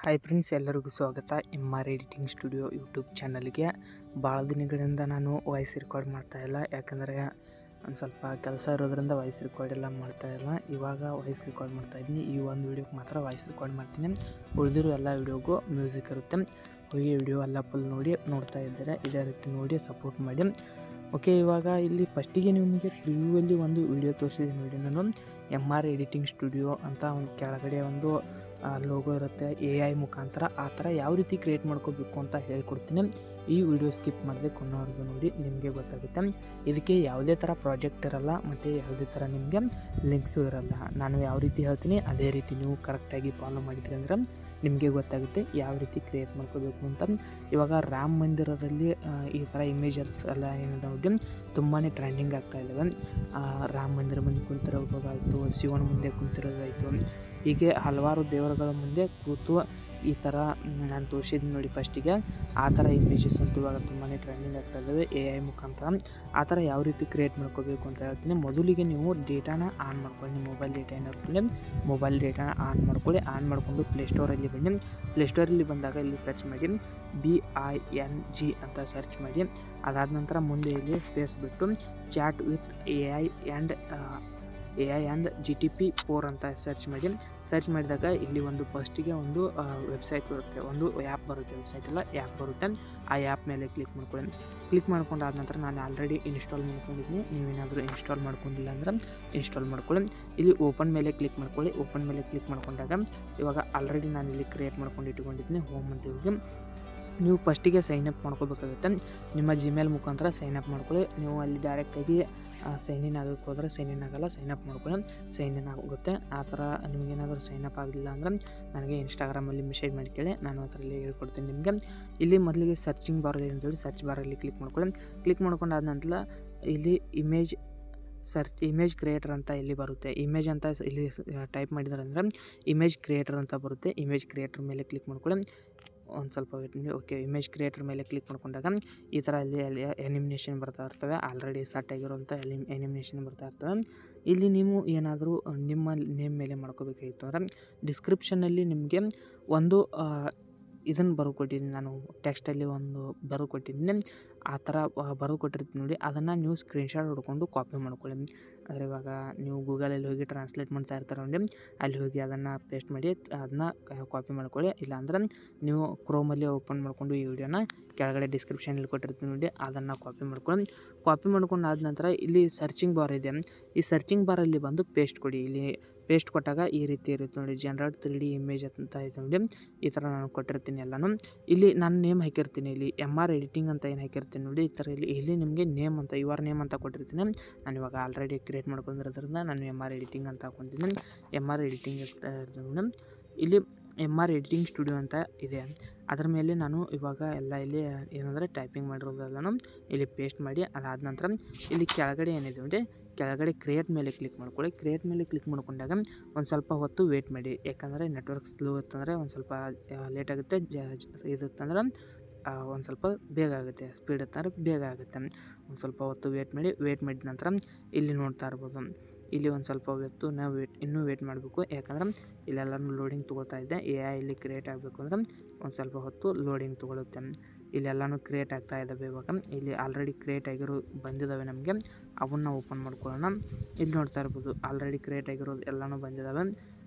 Hi friends, ಎಲ್ಲರಿಗೂ ಸ್ವಾಗತ MR editing studio YouTube ಚಾನಲ್ಗೆ. ಭಾಳ ದಿನಗಳಿಂದ ನಾನು ವಾಯ್ಸ್ ರೆಕಾರ್ಡ್ ಮಾಡ್ತಾಯಿಲ್ಲ, ಯಾಕಂದರೆ ಒಂದು ಸ್ವಲ್ಪ ಕೆಲಸ ಇರೋದ್ರಿಂದ ವಾಯ್ಸ್ ರೆಕಾರ್ಡ್ ಎಲ್ಲ ಮಾಡ್ತಾಯಿಲ್ಲ. ಇವಾಗ ವಾಯ್ಸ್ ರೆಕಾರ್ಡ್ ಮಾಡ್ತಾಯಿದ್ದೀನಿ. ಈ ಒಂದು ವೀಡಿಯೋಗೆ ಮಾತ್ರ ವಾಯ್ಸ್ ರೆಕಾರ್ಡ್ ಮಾಡ್ತೀನಿ. ಉಳಿದಿರೋ ಎಲ್ಲ ವೀಡಿಯೋಗೂ ಮ್ಯೂಸಿಕ್ ಇರುತ್ತೆ. ಹೋಗಿ ವಿಡಿಯೋ ಎಲ್ಲ ಫುಲ್ ನೋಡ್ತಾ ಇದ್ದಾರೆ. ಇದೇ ರೀತಿ ನೋಡಿ ಸಪೋರ್ಟ್ ಮಾಡಿ. ಓಕೆ, ಇವಾಗ ಇಲ್ಲಿ ಫಸ್ಟಿಗೆ ನಿಮಗೆ ಪ್ರಿವ್ಯೂವಲ್ಲಿ ಒಂದು ವಿಡಿಯೋ ತೋರಿಸಿದ್ದೀನಿ ನೋಡಿ. ನಾನು MR ಎಡಿಟಿಂಗ್ ಸ್ಟುಡಿಯೋ ಅಂತ ಒಂದು ಕೆಳಗಡೆ ಒಂದು ಲೋಗೋ ಇರುತ್ತೆ AI ಮುಖಾಂತರ. ಆ ಥರ ಯಾವ ರೀತಿ ಕ್ರಿಯೇಟ್ ಮಾಡ್ಕೋಬೇಕು ಅಂತ ಹೇಳ್ಕೊಡ್ತೀನಿ. ಈ ವಿಡಿಯೋ ಸ್ಕಿಪ್ ಮಾಡದೆ ಕೊನೆವರೆಗೂ ನೋಡಿ, ನಿಮಗೆ ಗೊತ್ತಾಗುತ್ತೆ. ಇದಕ್ಕೆ ಯಾವುದೇ ಥರ ಪ್ರಾಜೆಕ್ಟ್ ಇರಲ್ಲ ಮತ್ತು ಯಾವುದೇ ಥರ ನಿಮಗೆ ಲಿಂಕ್ಸು ಇರಲ್ಲ. ನಾನು ಯಾವ ರೀತಿ ಹೇಳ್ತೀನಿ ಅದೇ ರೀತಿ ನೀವು ಕರೆಕ್ಟಾಗಿ ಫಾಲೋ ಮಾಡಿದ್ರಿ ಅಂದ್ರೆ ನಿಮಗೆ ಗೊತ್ತಾಗುತ್ತೆ ಯಾವ ರೀತಿ ಕ್ರಿಯೇಟ್ ಮಾಡ್ಕೋಬೇಕು ಅಂತ. ಇವಾಗ ರಾಮ ಮಂದಿರದಲ್ಲಿ ಈ ಥರ ಇಮೇಜಸ್ ಎಲ್ಲ ಏನಿದೆ ನೋಡಿ, ತುಂಬಾ ಟ್ರೆಂಡಿಂಗ್ ಆಗ್ತಾ ಇದ್ದಾವೆ. ರಾಮ ಮಂದಿರ ಮುಂದೆ ಕುಂತಿರೋದಾಯಿತು, ಶಿವನ ಮುಂದೆ ಕುಂತಿರೋದಾಯಿತು, ಹೀಗೆ ಹಲವಾರು ದೇವರುಗಳ ಮುಂದೆ ಕೂತು ಈ ಥರ ನಾನು ತೋರಿಸಿದ್ದೀನಿ ನೋಡಿ ಫಸ್ಟಿಗೆ. ಆ ಥರ ಇಮೇಜಸ್ ಅಂತೂ ಇವಾಗ ತುಂಬಾ ಟ್ರೆಂಡಿಂಗ್ ಆಗ್ತಾ ಇದ್ದಾವೆ AI ಮುಖಾಂತರ. ಆ ಥರ ಯಾವ ರೀತಿ ಕ್ರಿಯೇಟ್ ಮಾಡ್ಕೋಬೇಕು ಅಂತ ಹೇಳ್ತೀನಿ. ಮೊದಲಿಗೆ ನೀವು ಡೇಟಾನ ಆನ್ ಮಾಡ್ಕೊಳ್ಳಿ. ನಿಮ್ಮ ಮೊಬೈಲ್ ಡೇಟಾ ಏನಿರುತ್ತೆ ಮೊಬೈಲ್ ಡೇಟಾನ ಆನ್ ಮಾಡ್ಕೊಳ್ಳಿ. ಆನ್ ಮಾಡಿಕೊಂಡು ಪ್ಲೇಸ್ಟೋರಲ್ಲಿ ಬನ್ನಿ. ಪ್ಲೇಸ್ಟೋರಲ್ಲಿ ಬಂದಾಗ ಇಲ್ಲಿ ಸರ್ಚ್ ಮಾಡಿ BING ಅಂತ ಸರ್ಚ್ ಮಾಡಿ. ಅದಾದ ನಂತರ ಮುಂದೆ ಇಲ್ಲಿ ಸ್ಪೇಸ್ ಬಿಟ್ಟು chat with AI and GTP4 ಅಂತ ಸರ್ಚ್ ಮಾಡಿ. ಸರ್ಚ್ ಮಾಡಿದಾಗ ಇಲ್ಲಿ ಒಂದು ಫಸ್ಟಿಗೆ ಒಂದು ವೆಬ್ಸೈಟ್ ಬರುತ್ತೆ, ಒಂದು ಆ್ಯಪ್ ಬರುತ್ತೆ. ವೆಬ್ಸೈಟ್ ಎಲ್ಲ ಆ್ಯಪ್ ಬರುತ್ತೆ. ಆ ಆ್ಯಪ್ ಮೇಲೆ ಕ್ಲಿಕ್ ಮಾಡ್ಕೊಳ್ಳಿ. ಕ್ಲಿಕ್ ಮಾಡ್ಕೊಂಡಾದ ನಂತರ ನಾನು ಆಲ್ರೆಡಿ ಇನ್ಸ್ಟಾಲ್ ಮಾಡ್ಕೊಂಡಿದ್ದೀನಿ. ನೀವೇನಾದರೂ ಇನ್ಸ್ಟಾಲ್ ಮಾಡ್ಕೊಂಡಿಲ್ಲ ಅಂದ್ರೆ ಇನ್ಸ್ಟಾಲ್ ಮಾಡ್ಕೊಳ್ಳಿ. ಇಲ್ಲಿ ಓಪನ್ ಮೇಲೆ ಕ್ಲಿಕ್ ಮಾಡ್ಕೊಳ್ಳಿ. ಓಪನ್ ಮೇಲೆ ಕ್ಲಿಕ್ ಮಾಡ್ಕೊಂಡಾಗ ಇವಾಗ ಆಲ್ರೆಡಿ ನಾನು ಇಲ್ಲಿ ಕ್ರಿಯೇಟ್ ಮಾಡ್ಕೊಂಡು ಇಟ್ಕೊಂಡಿದ್ದೀನಿ. ಹೋಮ್ ಅಂತ ಹೋಗಿ ನೀವು ಫಸ್ಟಿಗೆ ಸೈನಪ್ ಮಾಡ್ಕೋಬೇಕಾಗುತ್ತೆ. ನಿಮ್ಮ ಜಿಮೇಲ್ ಮುಖಾಂತರ ಸೈನಪ್ ಮಾಡ್ಕೊಳ್ಳಿ. ನೀವು ಅಲ್ಲಿ ಡೈರೆಕ್ಟಾಗಿ ಸೈನ್ ಆಗೋಕ್ಕೆ ಹೋದರೆ ಸೈನ್ ಆಗಲ್ಲ. ಸೈನಪ್ ಮಾಡ್ಕೊಳ್ಳಿ, ಸೈನ್ ಆಗುತ್ತೆ. ಆ ಥರ ನಿಮಗೇನಾದರೂ ಸೈನಪ್ ಆಗಲಿಲ್ಲ ಅಂದರೆ ನನಗೆ ಇನ್ಸ್ಟಾಗ್ರಾಮಲ್ಲಿ ಮೆಸೇಜ್ ಮಾಡಿ ಕೇಳಿ, ನಾನು ಅದರಲ್ಲಿ ಹೇಳ್ಕೊಡ್ತೀನಿ ನಿಮಗೆ. ಇಲ್ಲಿ ಮೊದಲಿಗೆ ಸರ್ಚಿಂಗ್ ಬಾರಲ್ಲಿ ಅಂತೇಳಿ ಸರ್ಚ್ ಬಾರಲ್ಲಿ ಕ್ಲಿಕ್ ಮಾಡ್ಕೊಳ್ಳಿ. ಕ್ಲಿಕ್ ಮಾಡ್ಕೊಂಡಾದ ನಂತರ ಇಲ್ಲಿ ಇಮೇಜ್ ಕ್ರಿಯೇಟರ್ ಅಂತ ಇಲ್ಲಿ ಬರುತ್ತೆ. ಇಮೇಜ್ ಅಂತ ಇಲ್ಲಿ ಟೈಪ್ ಮಾಡಿದ್ದಾರೆ ಅಂದರೆ ಇಮೇಜ್ ಕ್ರಿಯೇಟರ್ ಅಂತ ಬರುತ್ತೆ. ಇಮೇಜ್ ಕ್ರಿಯೇಟರ್ ಮೇಲೆ ಕ್ಲಿಕ್ ಮಾಡ್ಕೊಳ್ಳಿ. ಒಂದು ಸ್ವಲ್ಪ ವೇಟ್ ಮಾಡಿ. ಓಕೆ, ಇಮೇಜ್ ಕ್ರಿಯೇಟರ್ ಮೇಲೆ ಕ್ಲಿಕ್ ಮಾಡ್ಕೊಂಡಾಗ ಈ ಥರ ಅಲ್ಲಿ ಎನಿಮಿನೇಷನ್ ಬರ್ತಾ ಇರ್ತವೆ. ಆಲ್ರೆಡಿ ಸ್ಟಾರ್ಟ್ ಆಗಿರೋಂಥ ಎನಿಮಿನೇಷನ್ ಬರ್ತಾ ಇರ್ತವೆ. ಇಲ್ಲಿ ನೀವು ಏನಾದರೂ ನಿಮ್ಮ ನೇಮ್ ಮೇಲೆ ಮಾಡ್ಕೋಬೇಕಾಗಿತ್ತು ಅಂದರೆ ಡಿಸ್ಕ್ರಿಪ್ಷನಲ್ಲಿ ನಿಮಗೆ ಒಂದು ಇದನ್ನು ಬರ್ಕೊಟ್ಟಿದ್ದೀನಿ. ನಾನು ಟೆಕ್ಸ್ಟಲ್ಲಿ ಒಂದು ಬರ್ಕೊಟ್ಟಿದ್ದೀನಿ. ಆ ಥರ ಬರ್ಕೊಟ್ಟಿರ್ತೀನಿ ನೋಡಿ, ಅದನ್ನು ನೀವು ಸ್ಕ್ರೀನ್ಶಾಟ್ ಹೊಡ್ಕೊಂಡು ಕಾಪಿ ಮಾಡ್ಕೊಳ್ಳಿ. ಅಂದರೆ ಇವಾಗ ನೀವು ಗೂಗಲಲ್ಲಿ ಹೋಗಿ ಟ್ರಾನ್ಸ್ಲೇಟ್ ಮಾಡ್ತಾ ಇರ್ತಾರೆ ನೋಡಿ, ಅಲ್ಲಿ ಹೋಗಿ ಅದನ್ನು ಪೇಸ್ಟ್ ಮಾಡಿ ಅದನ್ನ ಕಾಪಿ ಮಾಡ್ಕೊಳ್ಳಿ. ಇಲ್ಲಾಂದ್ರೆ ನೀವು ಕ್ರೋಮಲ್ಲಿ ಓಪನ್ ಮಾಡಿಕೊಂಡು ಈ ವಿಡಿಯೋನ ಕೆಳಗಡೆ ಡಿಸ್ಕ್ರಿಪ್ಷನಲ್ಲಿ ಕೊಟ್ಟಿರ್ತೀನಿ ನೋಡಿ, ಅದನ್ನು ಕಾಪಿ ಮಾಡ್ಕೊಳ್ಳಿ. ಕಾಪಿ ಮಾಡ್ಕೊಂಡು ಆದ ನಂತರ ಇಲ್ಲಿ ಸರ್ಚಿಂಗ್ ಬಾರ್ ಇದೆ. ಈ ಸರ್ಚಿಂಗ್ ಬಾರಲ್ಲಿ ಬಂದು ಪೇಸ್ಟ್ ಕೊಡಿ. ಇಲ್ಲಿ ಪೇಸ್ಟ್ ಕೊಟ್ಟಾಗ ಈ ರೀತಿ ಇರುತ್ತೆ ನೋಡಿ, ಜನರೇಟ್ 3D ಇಮೇಜ್ ಅಂತ ಇದೆ ನೋಡಿ. ಈ ಥರ ನಾನು ಕೊಟ್ಟಿರ್ತೀನಿ ಎಲ್ಲನೂ. ಇಲ್ಲಿ ನಾನು ನೇಮ್ ಹಾಕಿರ್ತೀನಿ. ಇಲ್ಲಿ MR ಎಡಿಟಿಂಗ್ ಅಂತ ಏನು ಹಾಕಿರ್ತೀನಿ ನೋಡಿ, ಈ ಥರ ಇಲ್ಲಿ ನಿಮಗೆ ನೇಮ್ ಅಂತ ಯುವರ್ ನೇಮ್ ಅಂತ ಕೊಟ್ಟಿರ್ತೀನಿ. ನಾನು ಇವಾಗ ಆಲ್ರೆಡಿ ಕ್ರಿಯೇಟ್ ಮಾಡ್ಕೊಂಡಿರೋದ್ರಿಂದ ನಾನು MR ಎಡಿಟಿಂಗ್ ಅಂತ ಹಾಕ್ಕೊತೀನಿ. MR ಎಡಿಟಿಂಗ್ ಇರ್ತದೆ. ಇಲ್ಲಿ MR ಎಡಿಟಿಂಗ್ ಸ್ಟುಡಿಯೋ ಅಂತ ಇದೆ. ಅದರ ಮೇಲೆ ನಾನು ಇವಾಗ ಎಲ್ಲ ಇಲ್ಲಿ ಏನಂದರೆ ಟೈಪಿಂಗ್ ಮಾಡಿರೋದೆಲ್ಲನೂ ಇಲ್ಲಿ ಪೇಸ್ಟ್ ಮಾಡಿ ಅದಾದ ನಂತರ ಇಲ್ಲಿ ಕೆಳಗಡೆ ಏನಿದೆ ನೋಡಿ, ಕೆಳಗಡೆ ಕ್ರಿಯೇಟ್ ಮೇಲೆ ಕ್ಲಿಕ್ ಮಾಡ್ಕೊಳ್ಳಿ. ಕ್ರಿಯೇಟ್ ಮೇಲೆ ಕ್ಲಿಕ್ ಮಾಡ್ಕೊಂಡಾಗ ಒಂದು ಸ್ವಲ್ಪ ಹೊತ್ತು ವೇಟ್ ಮಾಡಿ. ಯಾಕಂದರೆ ನೆಟ್ವರ್ಕ್ ಸ್ಲೋ ಇತ್ತಂದರೆ ಒಂದು ಸ್ವಲ್ಪ ಲೇಟ್ ಆಗುತ್ತೆ. ಇದಿತ್ತಂದ್ರೆ ಒಂದು ಸ್ವಲ್ಪ ಬೇಗ ಆಗುತ್ತೆ. ಸ್ಪೀಡ್ ಇತ್ತಂದ್ರೆ ಬೇಗ ಆಗುತ್ತೆ. ಒಂದು ಸ್ವಲ್ಪ ಹೊತ್ತು ವೇಟ್ ಮಾಡಿ. ವೇಟ್ ಮಾಡಿದ ನಂತರ ಇಲ್ಲಿ ನೋಡ್ತಾ ಇರ್ಬೋದು, ಇಲ್ಲಿ ಒಂದು ಸ್ವಲ್ಪ ಹೊತ್ತು ನಾವು ಇನ್ನೂ ವೇಟ್ ಮಾಡಬೇಕು. ಯಾಕಂದ್ರೆ ಇಲ್ಲೆಲ್ಲನೂ ಲೋಡಿಂಗ್ ತೊಗೊಳ್ತಾ ಇದ್ದೆ. AI ಇಲ್ಲಿ ಕ್ರಿಯೇಟ್ ಆಗಬೇಕು ಅಂದ್ರೆ ಒಂದು ಸ್ವಲ್ಪ ಹೊತ್ತು ಲೋಡಿಂಗ್ ತೊಗೊಳುತ್ತೆ. ಇಲ್ಲೆಲ್ಲನೂ ಕ್ರಿಯೇಟ್ ಆಗ್ತಾ ಇದ್ದಾವೆ. ಇವಾಗ ಇಲ್ಲಿ ಆಲ್ರೆಡಿ ಕ್ರಿಯೇಟ್ ಆಗಿರೋ ಬಂದಿದ್ದಾವೆ ನಮಗೆ. ಅವನ್ನ ಓಪನ್ ಮಾಡ್ಕೊಳ್ಳೋಣ. ಇಲ್ಲಿ ನೋಡ್ತಾ ಇರ್ಬೋದು, ಆಲ್ರೆಡಿ ಕ್ರಿಯೇಟ್ ಆಗಿರೋದು ಎಲ್ಲನೂ ಬಂದಿದ್ದಾವೆ.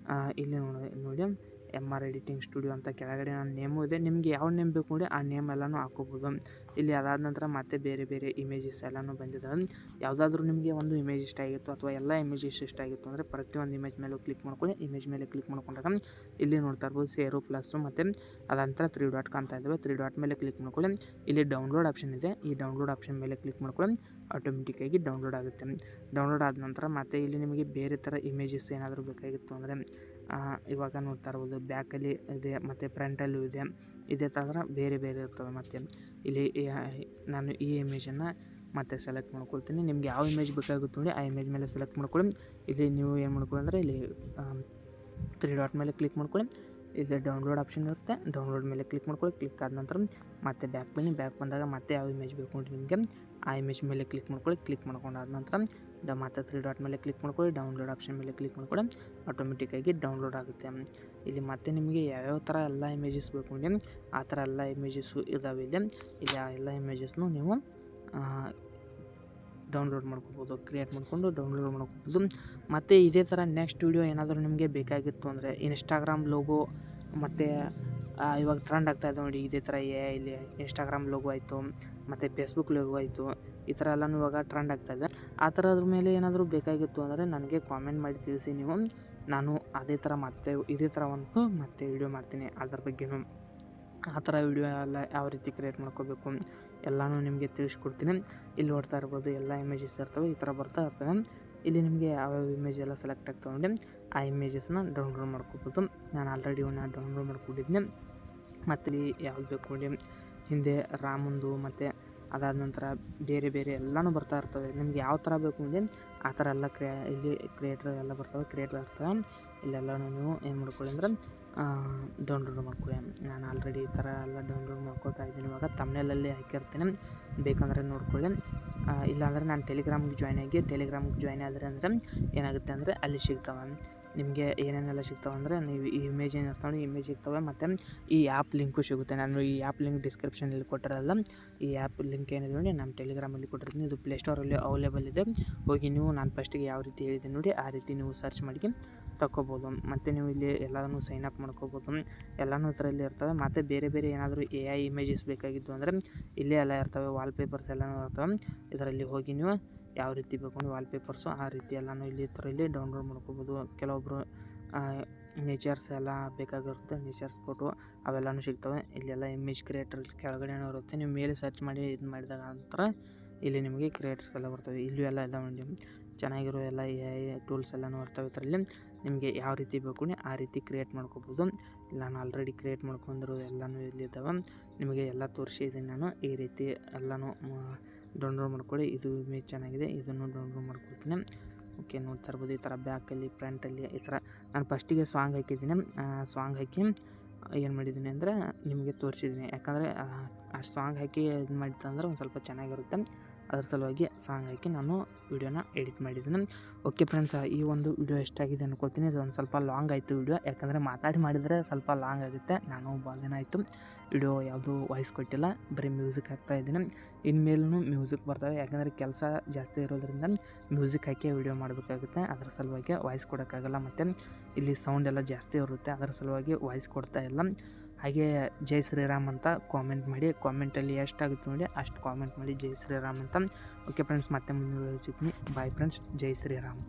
ಇಲ್ಲಿ ನೋಡಿ MR ಎಡಿಟಿಂಗ್ ಸ್ಟುಡಿಯೋ ಅಂತ ಕೆಳಗಡೆ ನನ್ನ ನೇಮು ಇದೆ. ನಿಮಗೆ ಯಾವ ನೇಮ್ ಬೇಕು ನೋಡಿ ಆ ನೇಮ್ ಎಲ್ಲನೂ ಹಾಕೋಬೋದು. ಇಲ್ಲಿ ಅದಾದ ನಂತರ ಮತ್ತೆ ಬೇರೆ ಬೇರೆ ಇಮೇಜಸ್ ಎಲ್ಲನೂ ಬಂದಿದ್ದಾವೆ. ಯಾವುದಾದ್ರೂ ನಿಮಗೆ ಒಂದು ಇಮೇಜ್ ಇಷ್ಟ ಆಗಿತ್ತು ಅಥವಾ ಎಲ್ಲ ಇಮೇಜಸ್ ಇಷ್ಟ ಆಗಿತ್ತು ಅಂದರೆ ಪ್ರತಿಯೊಂದು ಇಮೇಜ್ ಮೇಲೂ ಕ್ಲಿಕ್ ಮಾಡ್ಕೊಳ್ಳಿ. ಇಮೇಜ್ ಮೇಲೆ ಕ್ಲಿಕ್ ಮಾಡ್ಕೊಂಡಾಗ ಇಲ್ಲಿ ನೋಡ್ತಾ ಇರ್ಬೋದು ಸೇರು ಪ್ಲಸ್ಸು ಮತ್ತು ಅದಂತರ 3 ಡಾಟ್ ಕಾಣ್ತಾ ಇದ್ದಾವೆ. 3 ಡಾಟ್ ಮೇಲೆ ಕ್ಲಿಕ್ ಮಾಡ್ಕೊಳ್ಳಿ. ಇಲ್ಲಿ ಡೌನ್ಲೋಡ್ ಆಪ್ಷನ್ ಇದೆ. ಈ ಡೌನ್ಲೋಡ್ ಆಪ್ಷನ್ ಮೇಲೆ ಕ್ಲಿಕ್ ಮಾಡ್ಕೊಳ್ಳಿ. ಆಟೋಮೆಟಿಕ್ಕಾಗಿ ಡೌನ್ಲೋಡ್ ಆಗುತ್ತೆ. ಡೌನ್ಲೋಡ್ ಆದ ನಂತರ ಮತ್ತೆ ಇಲ್ಲಿ ನಿಮಗೆ ಬೇರೆ ಥರ ಇಮೇಜಸ್ ಏನಾದರೂ ಬೇಕಾಗಿತ್ತು ಅಂದರೆ ಇವಾಗ ನೋಡ್ತಾ ಇರ್ಬೋದು ಬ್ಯಾಕಲ್ಲಿ ಇದೆ ಮತ್ತು ಫ್ರಂಟಲ್ಲೂ ಇದೆ. ಇದೇ ಥರ ಬೇರೆ ಬೇರೆ ಇರ್ತವೆ. ಮತ್ತು ಇಲ್ಲಿ ನಾನು ಈ ಇಮೇಜನ್ನು ಮತ್ತೆ ಸೆಲೆಕ್ಟ್ ಮಾಡ್ಕೊಳ್ತೀನಿ. ನಿಮ್ಗೆ ಯಾವ ಇಮೇಜ್ ಬೇಕಾಗುತ್ತೆ ನೋಡಿ ಆ ಇಮೇಜ್ ಮೇಲೆ ಸೆಲೆಕ್ಟ್ ಮಾಡ್ಕೊಳ್ಳಿ. ಇಲ್ಲಿ ನೀವು ಏನು ಮಾಡ್ಕೊಳ್ಳಿ ಅಂದರೆ ಇಲ್ಲಿ 3 ಡಾಟ್ ಮೇಲೆ ಕ್ಲಿಕ್ ಮಾಡ್ಕೊಳ್ಳಿ. ಇಲ್ಲಿ ಡೌನ್ಲೋಡ್ ಆಪ್ಷನ್ ಇರುತ್ತೆ. ಡೌನ್ಲೋಡ್ ಮೇಲೆ ಕ್ಲಿಕ್ ಮಾಡ್ಕೊಳ್ಳಿ. ಕ್ಲಿಕ್ ಆದ ನಂತರ ಮತ್ತೆ ಬ್ಯಾಕ್ ಬನ್ನಿ. ಬ್ಯಾಕ್ ಬಂದಾಗ ಮತ್ತೆ ಯಾವ ಇಮೇಜ್ ಬೇಕು ನೋಡಿ ನಿಮಗೆ ಆ ಇಮೇಜ್ ಮೇಲೆ ಕ್ಲಿಕ್ ಮಾಡ್ಕೊಳ್ಳಿ. ಕ್ಲಿಕ್ ಮಾಡ್ಕೊಂಡಾದ ನಂತರ ಮತ್ತು 3 ಡಾಟ್ ಮೇಲೆ ಕ್ಲಿಕ್ ಮಾಡ್ಕೊಳ್ಳಿ, ಡೌನ್ಲೋಡ್ ಆಪ್ಷನ್ ಮೇಲೆ ಕ್ಲಿಕ್ ಮಾಡ್ಕೊಳ್ಳಿ, ಆಟೋಮೆಟಿಕ್ಕಾಗಿ ಡೌನ್ಲೋಡ್ ಆಗುತ್ತೆ. ಇಲ್ಲಿ ಮತ್ತೆ ನಿಮಗೆ ಯಾವ್ಯಾವ ಥರ ಎಲ್ಲ ಇಮೇಜಸ್ ಬೇಕು ಅಂದರೆ ಆ ಥರ ಎಲ್ಲ ಇಮೇಜಸ್ಸು ಇದ್ದಾವೆ. ಇಲ್ಲಿ ಆ ಎಲ್ಲ ಇಮೇಜಸ್ನು ನೀವು ಡೌನ್ಲೋಡ್ ಮಾಡ್ಕೋಬೋದು, ಕ್ರಿಯೇಟ್ ಮಾಡಿಕೊಂಡು ಡೌನ್ಲೋಡ್ ಮಾಡ್ಕೋಬೋದು. ಮತ್ತು ಇದೇ ಥರ ನೆಕ್ಸ್ಟ್ ವೀಡಿಯೋ ಏನಾದರೂ ನಿಮಗೆ ಬೇಕಾಗಿತ್ತು ಅಂದರೆ ಇನ್ಸ್ಟಾಗ್ರಾಮ್ ಲೋಗೋ ಮತ್ತು ಇವಾಗ ಟ್ರೆಂಡ್ ಆಗ್ತಾಯಿದೆ ನೋಡಿ, ಇದೇ ಥರ ಇಲ್ಲಿ ಇನ್ಸ್ಟಾಗ್ರಾಮ್ ಲೋಗೋ ಆಯಿತು ಮತ್ತು ಫೇಸ್ಬುಕ್ ಲೋಗೋ ಆಯಿತು, ಈ ಥರ ಎಲ್ಲನೂ ಇವಾಗ ಟ್ರೆಂಡ್ ಆಗ್ತಾಯಿದೆ. ಆ ಥರದ್ರ ಮೇಲೆ ಏನಾದರೂ ಬೇಕಾಗಿತ್ತು ಅಂದರೆ ನನಗೆ ಕಾಮೆಂಟ್ ಮಾಡಿ ತಿಳಿಸಿ ನೀವು. ನಾನು ಅದೇ ಥರ ಮತ್ತೆ ಇದೇ ಥರ ಒಂದು ಮತ್ತೆ ವೀಡಿಯೋ ಮಾಡ್ತೀನಿ ಅದ್ರ ಬಗ್ಗೆನೂ. ಆ ಥರ ವೀಡಿಯೋ ಎಲ್ಲ ಯಾವ ರೀತಿ ಕ್ರಿಯೇಟ್ ಮಾಡ್ಕೋಬೇಕು ಎಲ್ಲನೂ ನಿಮಗೆ ತಿಳಿಸ್ಕೊಡ್ತೀನಿ. ಇಲ್ಲಿ ನೋಡ್ತಾ ಇರ್ಬೋದು ಎಲ್ಲ ಇಮೇಜಸ್ ಇರ್ತವೆ, ಈ ಥರ ಬರ್ತಾ ಇರ್ತವೆ. ಇಲ್ಲಿ ನಿಮಗೆ ಯಾವ್ಯಾವ ಇಮೇಜ್ ಎಲ್ಲ ಸೆಲೆಕ್ಟ್ ಆಗ್ತಾವೆ ನೋಡಿ ಆ ಇಮೇಜಸ್ನ ಡೌನ್ಲೋಡ್ ಮಾಡ್ಕೋಬೋದು. ನಾನು ಆಲ್ರೆಡಿ ಇವನ್ನ ಡೌನ್ಲೋಡ್ ಮಾಡ್ಕೊಂಡಿದ್ದೀನಿ. ಮತ್ತು ಇಲ್ಲಿ ಯಾವ್ದು ಬೇಕು ನೋಡಿ ಹಿಂದೆ ರಾಮಂದು ಮತ್ತು ಅದಾದ ನಂತರ ಬೇರೆ ಬೇರೆ ಎಲ್ಲನೂ ಬರ್ತಾ ಇರ್ತವೆ. ನಿಮ್ಗೆ ಯಾವ ಥರ ಬೇಕು ಅಂದರೆ ಆ ಥರ ಎಲ್ಲ ಇಲ್ಲಿ ಕ್ರಿಯೇಟರ್ ಎಲ್ಲ ಬರ್ತವೆ, ಕ್ರಿಯೇಟ್ ಆಗ್ತವೆ. ಇಲ್ಲೆಲ್ಲನೂ ನೀವು ಏನು ಮಾಡ್ಕೊಳ್ಳಿ ಅಂದರೆ ಡೌನ್ಲೋಡ್ ಮಾಡ್ಕೊಳ್ಳಿ. ನಾನು ಆಲ್ರೆಡಿ ಈ ಥರ ಎಲ್ಲ ಡೌನ್ಲೋಡ್ ಮಾಡ್ಕೊಳ್ತಾ ಇದ್ದೀನಿ. ಇವಾಗ ತಮ್ನೇಲಲ್ಲಿ ಹಾಕಿರ್ತೀನಿ, ಬೇಕಂದರೆ ನೋಡ್ಕೊಳ್ಳಿ. ಇಲ್ಲಾಂದರೆ ನಾನು ಟೆಲಿಗ್ರಾಮ್ಗೆ ಜಾಯ್ನ್ ಆದರೆ ಅಂದರೆ ಏನಾಗುತ್ತೆ ಅಂದರೆ ಅಲ್ಲಿ ಸಿಗ್ತವೆ ನಿಮಗೆ ಏನೇನೆಲ್ಲ ಸಿಗ್ತಾವೆ ಅಂದರೆ ನೀವು ಈ ಇಮೇಜ್ ಏನು ಇರ್ತಾವೆ ಇಮೇಜ್ ಸಿಗ್ತವೆ. ಮತ್ತು ಈ ಆ್ಯಪ್ ಲಿಂಕು ಸಿಗುತ್ತೆ. ನಾನು ಈ ಆ್ಯಪ್ ಲಿಂಕ್ ಡಿಸ್ಕ್ರಿಪ್ಷನಲ್ಲಿ ಕೊಟ್ಟಿರಲ್ಲ. ಈ ಆ್ಯಪ್ ಲಿಂಕ್ ಏನಿದೆ ನೋಡಿ ನಮ್ಮ ಟೆಲಿಗ್ರಾಮಲ್ಲಿ ಕೊಟ್ಟಿರ್ತೀನಿ. ಇದು ಪ್ಲೇಸ್ಟೋರಲ್ಲಿ ಅವೈಲೇಬಲ್ ಇದೆ. ಹೋಗಿ ನೀವು ನಾನು ಫಸ್ಟಿಗೆ ಯಾವ ರೀತಿ ಹೇಳಿದ್ದೀನಿ ನೋಡಿ ಆ ರೀತಿ ನೀವು ಸರ್ಚ್ ಮಾಡಿ ತಗೋಬೋದು. ಮತ್ತು ನೀವು ಇಲ್ಲಿ ಎಲ್ಲನೂ ಸೈನ್ ಅಪ್ ಮಾಡ್ಕೋಬೋದು. ಎಲ್ಲನೂ ಇದರಲ್ಲಿ ಇರ್ತವೆ. ಮತ್ತು ಬೇರೆ ಬೇರೆ ಏನಾದರೂ AI ಇಮೇಜಸ್ ಬೇಕಾಗಿದ್ದು ಅಂದರೆ ಇಲ್ಲೇ ಎಲ್ಲ ಇರ್ತವೆ. ವಾಲ್ಪೇಪರ್ಸ್ ಎಲ್ಲನೂ ಇರ್ತವೆ. ಇದರಲ್ಲಿ ಹೋಗಿ ನೀವು ಯಾವ ರೀತಿ ಬೇಕು ಅಂದರೆ ವಾಲ್ಪೇಪರ್ಸು ಆ ರೀತಿ ಎಲ್ಲನೂ ಇಲ್ಲಿ ಡೌನ್ಲೋಡ್ ಮಾಡ್ಕೋಬೋದು. ಕೆಲವೊಬ್ಬರು ನೇಚರ್ಸ್ ಎಲ್ಲ ಬೇಕಾಗಿರುತ್ತೆ, ನೇಚರ್ಸ್ ಫೋಟೋ ಅವೆಲ್ಲನೂ ಸಿಗ್ತವೆ. ಇಲ್ಲೆಲ್ಲ ಇಮೇಜ್ ಕ್ರಿಯೇಟರ್ ಕೆಳಗಡೆನೂ ಇರುತ್ತೆ. ನೀವು ಮೇಲೆ ಸರ್ಚ್ ಮಾಡಿ ಇದು ಮಾಡಿದಾಗ ನಂತರ ಇಲ್ಲಿ ನಿಮಗೆ ಕ್ರಿಯೇಟರ್ಸ್ ಎಲ್ಲ ಬರ್ತವೆ. ಇಲ್ಲೂ ಎಲ್ಲ ಇದಾವೆ ಚೆನ್ನಾಗಿರೋ ಎಲ್ಲ AI ಟೂಲ್ಸ್ ಎಲ್ಲನೂ ಇರ್ತವೆ. ಇದರಲ್ಲಿ ನಿಮಗೆ ಯಾವ ರೀತಿ ಬೇಕು ಆ ರೀತಿ ಕ್ರಿಯೇಟ್ ಮಾಡ್ಕೋಬೋದು. ನಾನು ಆಲ್ರೆಡಿ ಕ್ರಿಯೇಟ್ ಮಾಡ್ಕೊಂಡಿರೋದು ಎಲ್ಲನೂ ಇಲ್ಲಿದ್ದಾವೆ. ನಿಮಗೆ ಎಲ್ಲ ತೋರಿಸಿದ್ದೀನಿ ನಾನು. ಈ ರೀತಿ ಎಲ್ಲನೂ ಡೌನ್ಲೋಡ್ ಮಾಡ್ಕೊಳ್ಳಿ. ಇದು ಇಮೇಜ್ ಚೆನ್ನಾಗಿದೆ, ಇದನ್ನು ಡೌನ್ಲೋಡ್ ಮಾಡ್ಕೊಳ್ತೀನಿ. ಓಕೆ, ನೋಡ್ತಾ ಇರ್ಬೋದು ಈ ಥರ ಬ್ಯಾಕಲ್ಲಿ ಫ್ರಂಟಲ್ಲಿ ಈ ಥರ. ನಾನು ಫಸ್ಟಿಗೆ ಸಾಂಗ್ ಹಾಕಿದ್ದೀನಿ. ಸಾಂಗ್ ಹಾಕಿ ಏನು ಮಾಡಿದ್ದೀನಿ ಅಂದರೆ ನಿಮಗೆ ತೋರಿಸಿದ್ದೀನಿ. ಯಾಕಂದರೆ ಆ ಸಾಂಗ್ ಹಾಕಿ ಇದು ಮಾಡಿತ್ತಂದ್ರೆ ಒಂದು ಸ್ವಲ್ಪ ಚೆನ್ನಾಗಿರುತ್ತೆ. ಅದ್ರ ಸಲುವಾಗಿ ಸಾಂಗ್ ಹಾಕಿ ನಾನು ವೀಡಿಯೋನ ಎಡಿಟ್ ಮಾಡಿದ್ದೀನಿ. ಓಕೆ ಫ್ರೆಂಡ್ಸ್, ಈ ಒಂದು ವಿಡಿಯೋ ಎಷ್ಟಾಗಿದೆ ಅನ್ಕೋತೀನಿ. ಇದು ಒಂದು ಸ್ವಲ್ಪ ಲಾಂಗ್ ಆಯಿತು ವಿಡಿಯೋ, ಯಾಕಂದರೆ ಮಾಡಿದರೆ ಸ್ವಲ್ಪ ಲಾಂಗ್ ಆಗುತ್ತೆ. ನಾನು ಭಾಳ ದಿನ ಆಯಿತು ವಿಡಿಯೋ ಯಾವುದೂ ವಾಯ್ಸ್ ಕೊಟ್ಟಿಲ್ಲ, ಬರೀ ಮ್ಯೂಸಿಕ್ ಹಾಕ್ತಾಯಿದ್ದೀನಿ. ಇನ್ಮೇಲೂ ಮ್ಯೂಸಿಕ್ ಬರ್ತವೆ, ಯಾಕಂದರೆ ಕೆಲಸ ಜಾಸ್ತಿ ಇರೋದ್ರಿಂದ ಮ್ಯೂಸಿಕ್ ಹಾಕಿ ವಿಡಿಯೋ ಮಾಡಬೇಕಾಗುತ್ತೆ. ಅದ್ರ ಸಲುವಾಗಿ ವಾಯ್ಸ್ ಕೊಡೋಕ್ಕಾಗಲ್ಲ. ಮತ್ತು ಇಲ್ಲಿ ಸೌಂಡ್ ಎಲ್ಲ ಜಾಸ್ತಿ ಇರುತ್ತೆ, ಅದರ ಸಲುವಾಗಿ ವಾಯ್ಸ್ ಕೊಡ್ತಾ ಇಲ್ಲ. ಹಾಗೆ ಜೈ ಶ್ರೀರಾಮ್ ಅಂತ ಕಾಮೆಂಟ್ ಮಾಡಿ, ಕಾಮೆಂಟಲ್ಲಿ ಎಷ್ಟಾಗುತ್ತೆ ನೋಡಿ ಅಷ್ಟು ಕಾಮೆಂಟ್ ಮಾಡಿ ಜೈ ಶ್ರೀರಾಮ್ ಅಂತ. ಓಕೆ ಫ್ರೆಂಡ್ಸ್, ಮತ್ತೆ ಮುಂದೆ ಸಿಗ್ತೀನಿ. ಬಾಯ್ ಫ್ರೆಂಡ್ಸ್, ಜೈ ಶ್ರೀರಾಮ್.